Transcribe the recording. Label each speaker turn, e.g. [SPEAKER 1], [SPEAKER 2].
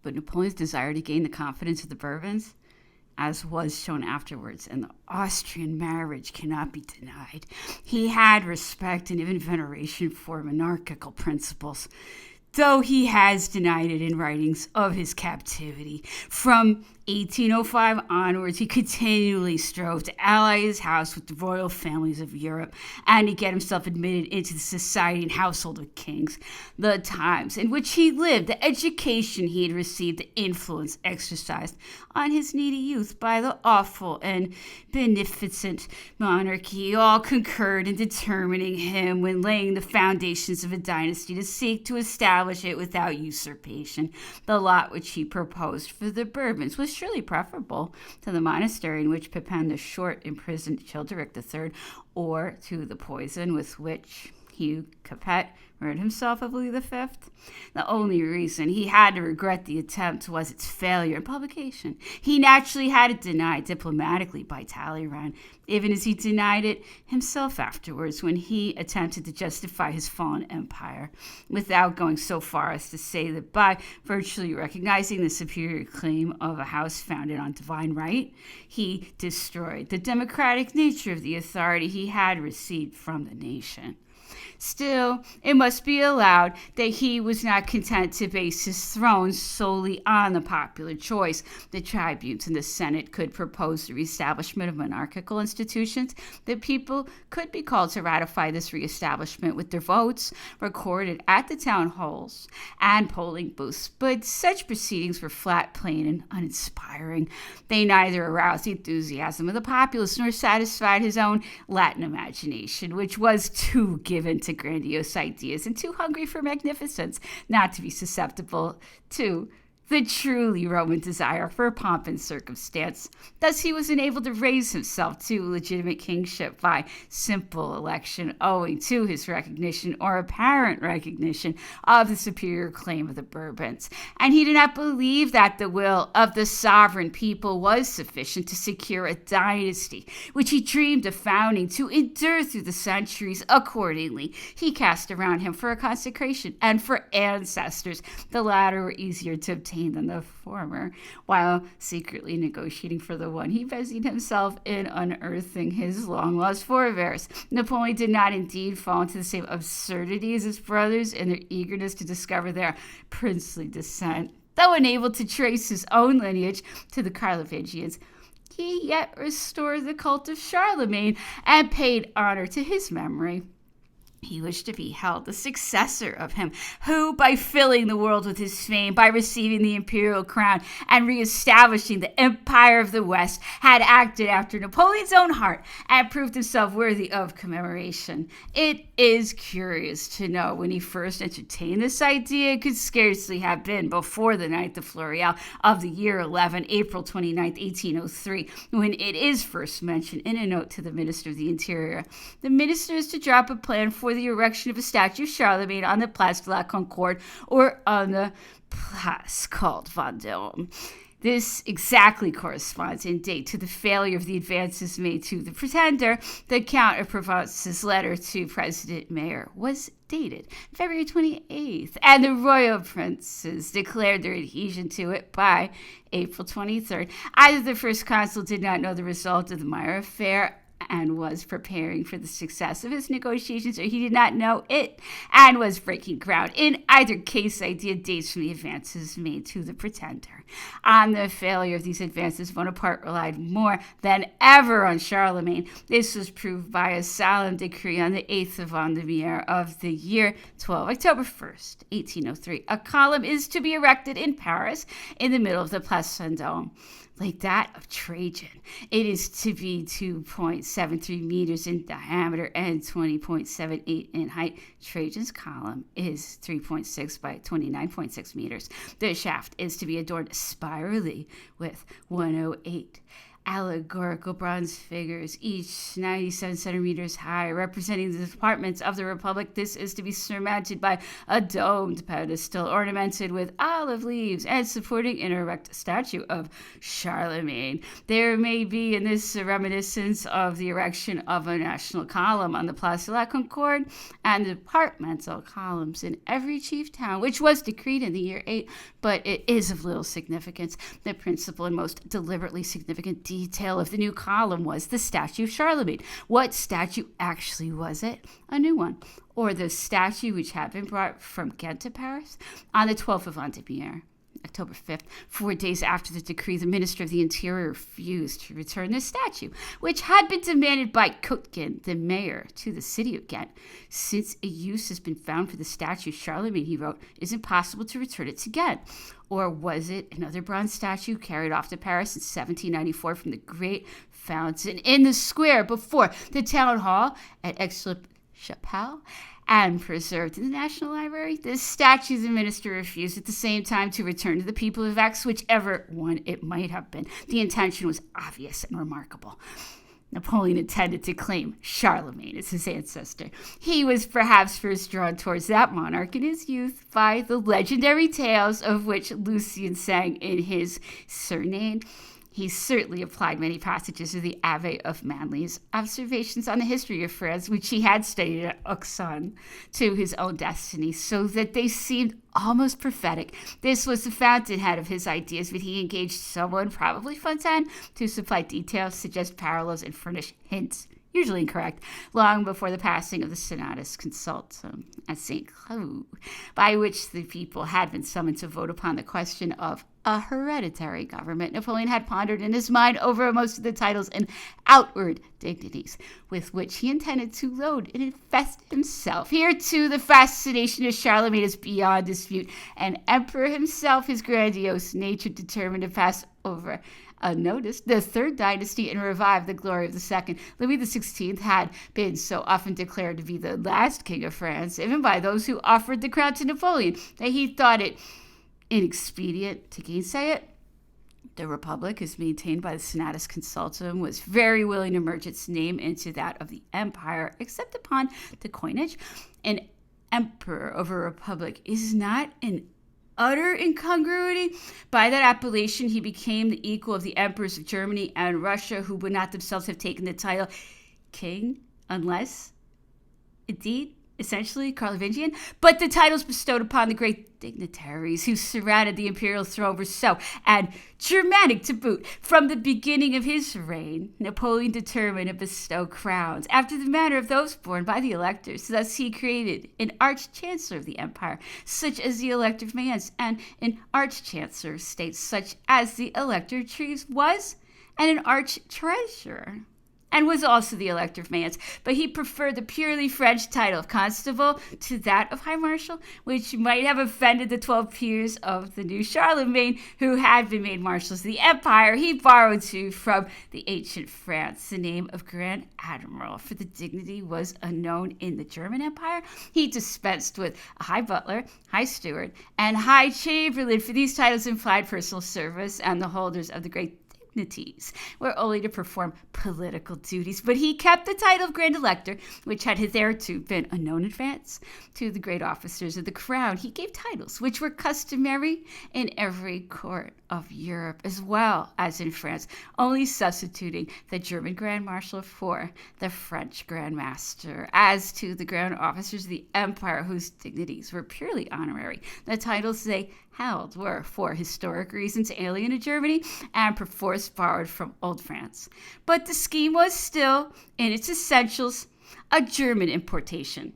[SPEAKER 1] but Napoleon's desire to gain the confidence of the Bourbons, as was shown afterwards, and the Austrian marriage cannot be denied. He had respect and even veneration for monarchical principles, though he has denied it in writings of his captivity. From 1805 onwards, he continually strove to ally his house with the royal families of Europe and to get himself admitted into the society and household of kings. The times in which he lived, the education he had received, the influence exercised on his needy youth by the awful and beneficent monarchy, all concurred in determining him, when laying the foundations of a dynasty, to seek to establish it without usurpation. The lot which he proposed for the Bourbons was surely preferable to the monastery in which Pepin the Short imprisoned Childeric III, or to the poison with which Hugh Capet rid himself of Louis V. The only reason he had to regret the attempt was its failure in publication. He naturally had it denied diplomatically by Talleyrand, even as he denied it himself afterwards when he attempted to justify his fallen empire, without going so far as to say that by virtually recognizing the superior claim of a house founded on divine right, he destroyed the democratic nature of the authority he had received from the nation. Still, it must be allowed that he was not content to base his throne solely on the popular choice. The tribunes and the Senate could propose the reestablishment of monarchical institutions. The people could be called to ratify this reestablishment with their votes recorded at the town halls and polling booths. But such proceedings were flat, plain, and uninspiring. They neither aroused the enthusiasm of the populace nor satisfied his own Latin imagination, which was too given to grandiose ideas and too hungry for magnificence not to be susceptible to the truly Roman desire for pomp and circumstance. Thus he was enabled to raise himself to legitimate kingship by simple election, owing to his recognition or apparent recognition of the superior claim of the Bourbons. And he did not believe that the will of the sovereign people was sufficient to secure a dynasty, which he dreamed of founding, to endure through the centuries. Accordingly, he cast around him for a consecration and for ancestors. The latter were easier to obtain than the former. While secretly negotiating for the one, he busied himself in unearthing his long-lost forebears. Napoleon did not indeed fall into the same absurdity as his brothers in their eagerness to discover their princely descent. Though unable to trace his own lineage to the Carlovingians, he yet restored the cult of Charlemagne and paid honor to his memory. He wished to be held the successor of him, who, by filling the world with his fame, by receiving the imperial crown, and reestablishing the empire of the West, had acted after Napoleon's own heart and proved himself worthy of commemoration. It is curious to know when he first entertained this idea. It could scarcely have been before the 9th of Floreal of the year 11, April 29th, 1803, when it is first mentioned in a note to the Minister of the Interior. The minister is to drop a plan for the erection of a statue of Charlemagne on the Place de la Concorde, or on the place called Vendôme. This exactly corresponds in date to the failure of the advances made to the pretender. The Count of Provence's letter to President Mayer was dated February 28th, and the royal princes declared their adhesion to it by April 23rd. Either the first consul did not know the result of the Mayer affair and was preparing for the success of his negotiations, or he did not know it and was breaking ground. In either case, idea dates from the advances made to the pretender. On the failure of these advances, Bonaparte relied more than ever on Charlemagne. This was proved by a solemn decree on the 8th of Vendémiaire of the year October 1st, 1803. A column is to be erected in Paris in the middle of the Place Vendôme, like that of Trajan. It is to be 2.73 meters in diameter and 20.78 in height. Trajan's column is 3.6 by 29.6 meters. The shaft is to be adorned spirally with 108 allegorical bronze figures, each 97 centimeters high, representing the departments of the Republic. This is to be surmounted by a domed pedestal ornamented with olive leaves and supporting an erect statue of Charlemagne. There may be in this a reminiscence of the erection of a national column on the Place de la Concorde and departmental columns in every chief town, which was decreed in the year 8, but it is of little significance. The principal and most deliberately significant detail of the new column was the statue of Charlemagne. What statue actually was it? A new one, or the statue which had been brought from Ghent to Paris on the 12th of Vendémiaire, October 5th, 4 days after the decree. The Minister of the Interior refused to return the statue, which had been demanded by Coutkin, the mayor, to the city of Ghent. Since a use has been found for the statue of Charlemagne, he wrote, it is impossible to return it to Ghent. Or was it another bronze statue carried off to Paris in 1794 from the great fountain in the square before the town hall at Aix-la-Chapelle and preserved in the National Library? The statue the minister refused at the same time to return to the people of Aix, whichever one it might have been. The intention was obvious and remarkable. Napoleon intended to claim Charlemagne as his ancestor. He was perhaps first drawn towards that monarch in his youth by the legendary tales of which Lucien sang in his Surname. He certainly applied many passages of the Abbé of Manly's observations on the history of France, which he had studied at Auxonne, to his own destiny, so that they seemed almost prophetic. This was the fountainhead of his ideas, but he engaged someone, probably Fontaine, to supply details, suggest parallels, and furnish hints, usually incorrect, long before the passing of the Senatus Consultum at St. Cloud, by which the people had been summoned to vote upon the question of a hereditary government. Napoleon had pondered in his mind over most of the titles and outward dignities with which he intended to load and invest himself. Here, too, the fascination of Charlemagne is beyond dispute. An emperor himself, his grandiose nature determined to pass over unnoticed the third dynasty and revive the glory of the second. Louis XVI had been so often declared to be the last king of France, even by those who offered the crown to Napoleon, that he thought it inexpedient to gainsay it. The Republic, as maintained by the Senatus Consultum, was very willing to merge its name into that of the Empire, except upon the coinage. An emperor of a republic is not an utter incongruity. By that appellation, he became the equal of the emperors of Germany and Russia, who would not themselves have taken the title king unless, indeed, essentially Carlovingian, but the titles bestowed upon the great dignitaries who surrounded the imperial throne were so, and Germanic to boot. From the beginning of his reign, Napoleon determined to bestow crowns after the manner of those borne by the electors. Thus he created an arch-chancellor of the empire, such as the elector of Mayence, and an arch-chancellor of states, such as the elector of Treves was, and an arch-treasurer, and was also the elector of Mayence, but he preferred the purely French title of constable to that of high marshal, which might have offended the 12 peers of the new Charlemagne, who had been made marshals of the empire. He borrowed too from the ancient France the name of Grand Admiral, for the dignity was unknown in the German Empire. He dispensed with a high butler, high steward, and high chamberlain, for these titles implied personal service, and the holders of the great dignities were only to perform political duties. But he kept the title of Grand Elector, which had hitherto been unknown in France. To the great officers of the crown he gave titles which were customary in every court of Europe as well as in France, only substituting the German Grand Marshal for the French Grand Master. As to the grand officers of the empire, whose dignities were purely honorary, the titles they held were, for historic reasons, alien to Germany and perforce borrowed from Old France. But the scheme was still, in its essentials, a German importation.